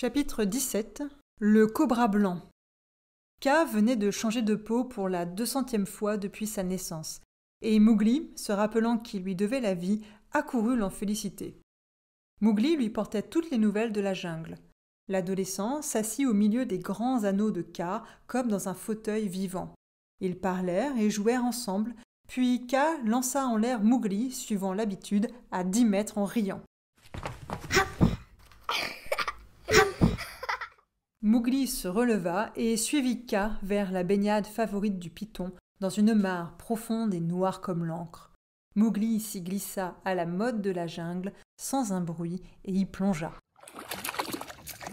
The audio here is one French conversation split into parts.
Chapitre 17. Le cobra blanc. K venait de changer de peau pour la 200e fois depuis sa naissance, et Mowgli, se rappelant qu'il lui devait la vie, accourut l'en féliciter. Mowgli lui portait toutes les nouvelles de la jungle. L'adolescent s'assit au milieu des grands anneaux de K comme dans un fauteuil vivant. Ils parlèrent et jouèrent ensemble, puis K lança en l'air Mowgli, suivant l'habitude, à 10 mètres en riant. Mowgli se releva et suivit K vers la baignade favorite du python, dans une mare profonde et noire comme l'encre. Mowgli s'y glissa à la mode de la jungle, sans un bruit, et y plongea.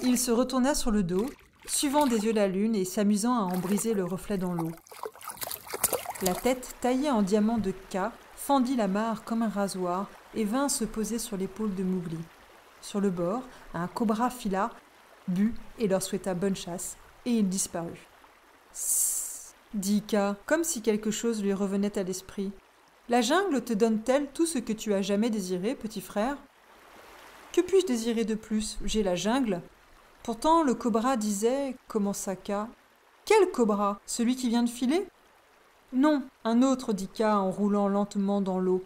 Il se retourna sur le dos, suivant des yeux la lune et s'amusant à en briser le reflet dans l'eau. La tête taillée en diamant de K fendit la mare comme un rasoir et vint se poser sur l'épaule de Mowgli. Sur le bord, un cobra fila, but et leur souhaita bonne chasse, et il disparut. « Sss » dit K, comme si quelque chose lui revenait à l'esprit. « La jungle te donne-t-elle tout ce que tu as jamais désiré, petit frère ?»« Que puis-je désirer de plus? J'ai la jungle. » Pourtant, le cobra disait, commença K. « Quel cobra? Celui qui vient de filer ?»« Non, un autre, dit K en roulant lentement dans l'eau.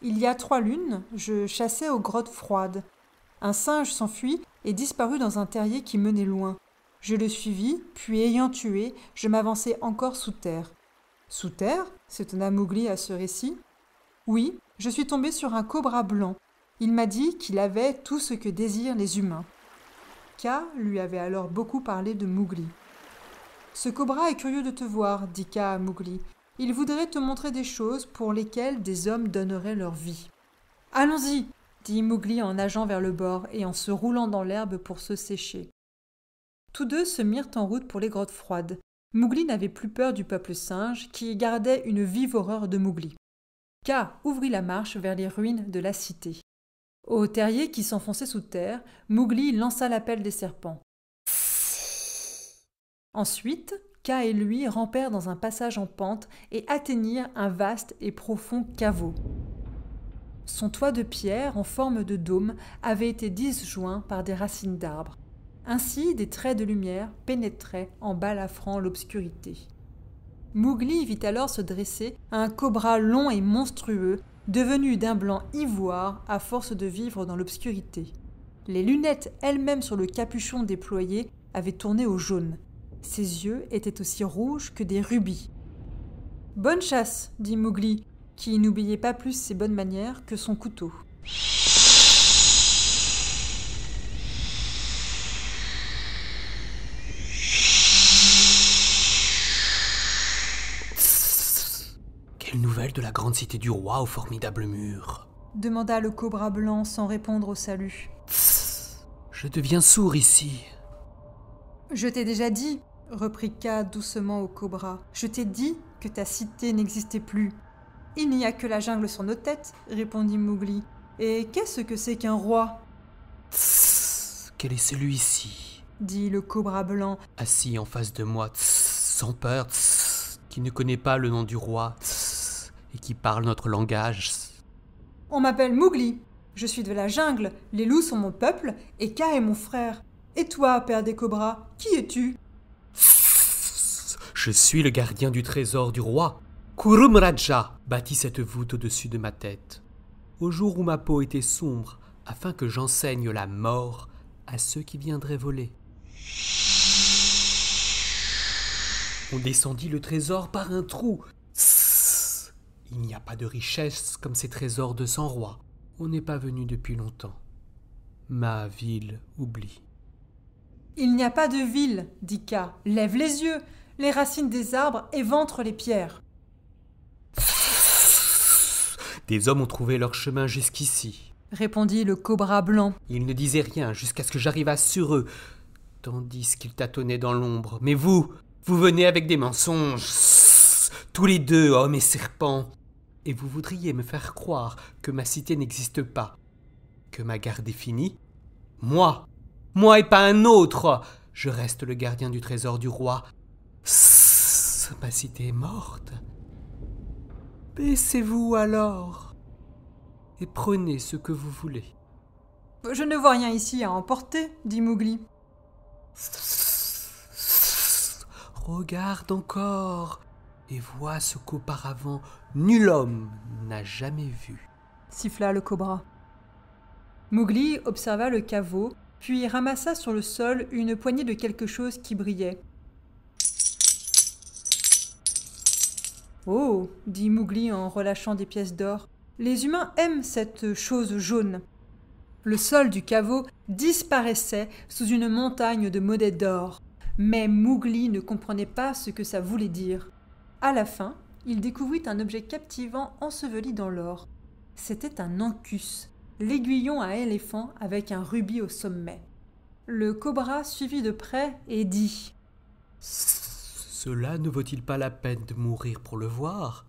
Il y a 3 lunes, je chassais aux grottes froides. Un singe s'enfuit et disparut dans un terrier qui menait loin. Je le suivis, puis ayant tué, je m'avançai encore sous terre. « Sous terre » s'étonna Mowgli à ce récit. « Oui, je suis tombé sur un cobra blanc. Il m'a dit qu'il avait tout ce que désirent les humains. » K lui avait alors beaucoup parlé de Mowgli. « Ce cobra est curieux de te voir, dit K à Mowgli. Il voudrait te montrer des choses pour lesquelles des hommes donneraient leur vie. »« Allons-y !» dit Mowgli en nageant vers le bord et en se roulant dans l'herbe pour se sécher. Tous deux se mirent en route pour les grottes froides. Mowgli n'avait plus peur du peuple singe, qui gardait une vive horreur de Mowgli. K ouvrit la marche vers les ruines de la cité. Au terrier qui s'enfonçait sous terre, Mowgli lança l'appel des serpents. Ensuite, K et lui rampèrent dans un passage en pente et atteignirent un vaste et profond caveau. Son toit de pierre en forme de dôme avait été disjoint par des racines d'arbres. Ainsi, des traits de lumière pénétraient en balafrant l'obscurité. Mowgli vit alors se dresser un cobra long et monstrueux, devenu d'un blanc ivoire à force de vivre dans l'obscurité. Les lunettes elles-mêmes sur le capuchon déployé avaient tourné au jaune. Ses yeux étaient aussi rouges que des rubis. « Bonne chasse » dit Mowgli, qui n'oubliait pas plus ses bonnes manières que son couteau. Quelle nouvelle de la grande cité du roi au formidable mur? Demanda le cobra blanc sans répondre au salut. Je deviens sourd ici. Je t'ai déjà dit, reprit K doucement au cobra, je t'ai dit que ta cité n'existait plus. Il n'y a que la jungle sur nos têtes, répondit Mowgli. Et qu'est-ce que c'est qu'un roi? Quel est celui-ci? Dit le cobra blanc, assis en face de moi, sans peur, qui ne connaît pas le nom du roi et qui parle notre langage. On m'appelle Mowgli. Je suis de la jungle, les loups sont mon peuple et K est mon frère. Et toi, père des cobras, qui es-tu? Je suis le gardien du trésor du roi. Kurum Raja bâtit cette voûte au-dessus de ma tête, au jour où ma peau était sombre, afin que j'enseigne la mort à ceux qui viendraient voler. On descendit le trésor par un trou. Il n'y a pas de richesse comme ces trésors de 100 rois. On n'est pas venu depuis longtemps. Ma ville oublie. Il n'y a pas de ville, dit K. Lève les yeux, les racines des arbres éventrent les pierres. Des hommes ont trouvé leur chemin jusqu'ici, répondit le cobra blanc. Ils ne disaient rien jusqu'à ce que j'arrivasse sur eux, tandis qu'ils tâtonnaient dans l'ombre. Mais vous venez avec des mensonges, tous les deux, hommes et serpents. Et vous voudriez me faire croire que ma cité n'existe pas, que ma garde est finie? Moi et pas un autre, je reste le gardien du trésor du roi. Ma cité est morte. Baissez-vous alors et prenez ce que vous voulez. Je ne vois rien ici à emporter, dit Mowgli. Regarde encore et vois ce qu'auparavant nul homme n'a jamais vu. Siffla le cobra. Mowgli observa le caveau, puis ramassa sur le sol une poignée de quelque chose qui brillait. « Oh !» dit Mowgli en relâchant des pièces d'or. « Les humains aiment cette chose jaune. » Le sol du caveau disparaissait sous une montagne de modets d'or. Mais Mowgli ne comprenait pas ce que ça voulait dire. À la fin, il découvrit un objet captivant enseveli dans l'or. C'était un ancus, l'aiguillon à éléphant avec un rubis au sommet. Le cobra suivit de près et dit « Cela ne vaut-il pas la peine de mourir pour le voir?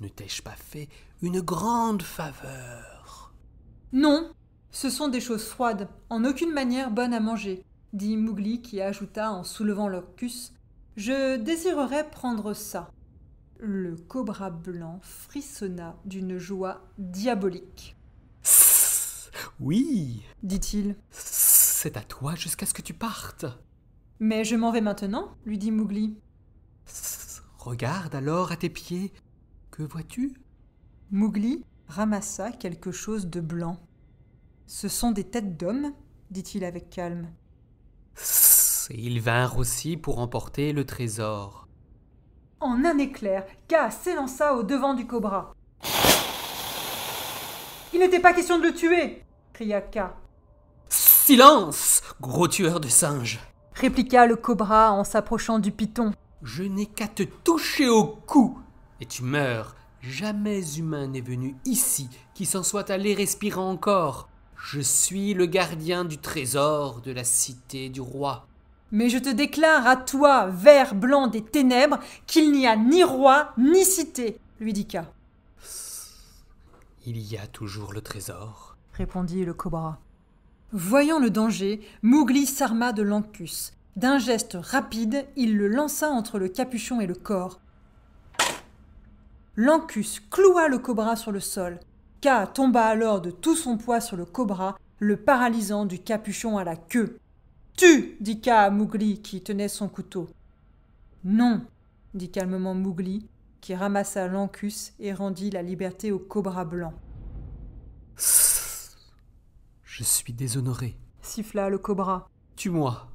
Ne t'ai-je pas fait une grande faveur? » « Non, ce sont des choses froides, en aucune manière bonnes à manger, » dit Mowgli qui ajouta en soulevant l'ancus « Je désirerais prendre ça. » Le cobra blanc frissonna d'une joie diabolique. « Oui, dit-il. C'est à toi jusqu'à ce que tu partes. »« Mais je m'en vais maintenant, lui dit Mowgli. »« Regarde alors à tes pieds. Que vois-tu » Mowgli ramassa quelque chose de blanc. « Ce sont des têtes d'hommes, dit-il avec calme. » Et ils vinrent aussi pour emporter le trésor. En un éclair, Kaa s'élança au-devant du cobra. « Il n'était pas question de le tuer !» cria Kaa. « Silence, gros tueur de singes !» répliqua le cobra en s'approchant du python. « Je n'ai qu'à te toucher au cou et tu meurs. Jamais humain n'est venu ici qui s'en soit allé respirer encore. Je suis le gardien du trésor de la cité du roi. » « Mais je te déclare à toi, ver blanc des ténèbres, qu'il n'y a ni roi ni cité, » lui dit Kaa. « Il y a toujours le trésor, » répondit le cobra. Voyant le danger, Mowgli s'arma de l'ancus. D'un geste rapide, il le lança entre le capuchon et le corps. L'ancus cloua le cobra sur le sol. Kaa tomba alors de tout son poids sur le cobra, le paralysant du capuchon à la queue. « Tue !» dit Kaa à Mowgli qui tenait son couteau. « Non !» dit calmement Mowgli qui ramassa l'ancus et rendit la liberté au cobra blanc. « Je suis déshonoré, » siffla le cobra. « Tue-moi !»«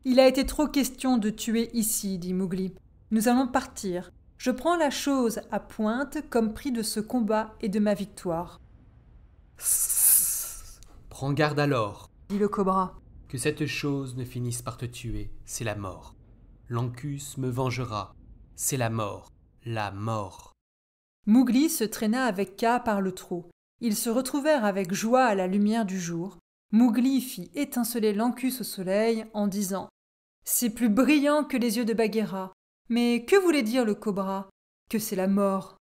Il a été trop question de tuer ici, dit Mowgli. Nous allons partir. Je prends la chose à pointe comme prix de ce combat et de ma victoire. »« Prends garde alors, » dit le cobra. « que cette chose ne finisse par te tuer, c'est la mort. L'ancus me vengera, c'est la mort, la mort. » Mowgli se traîna avec Kaa par le trot. Ils se retrouvèrent avec joie à la lumière du jour. Mowgli fit étinceler l'ancus au soleil en disant « C'est plus brillant que les yeux de Bagheera. Mais que voulait dire le cobra ? Que c'est la mort. »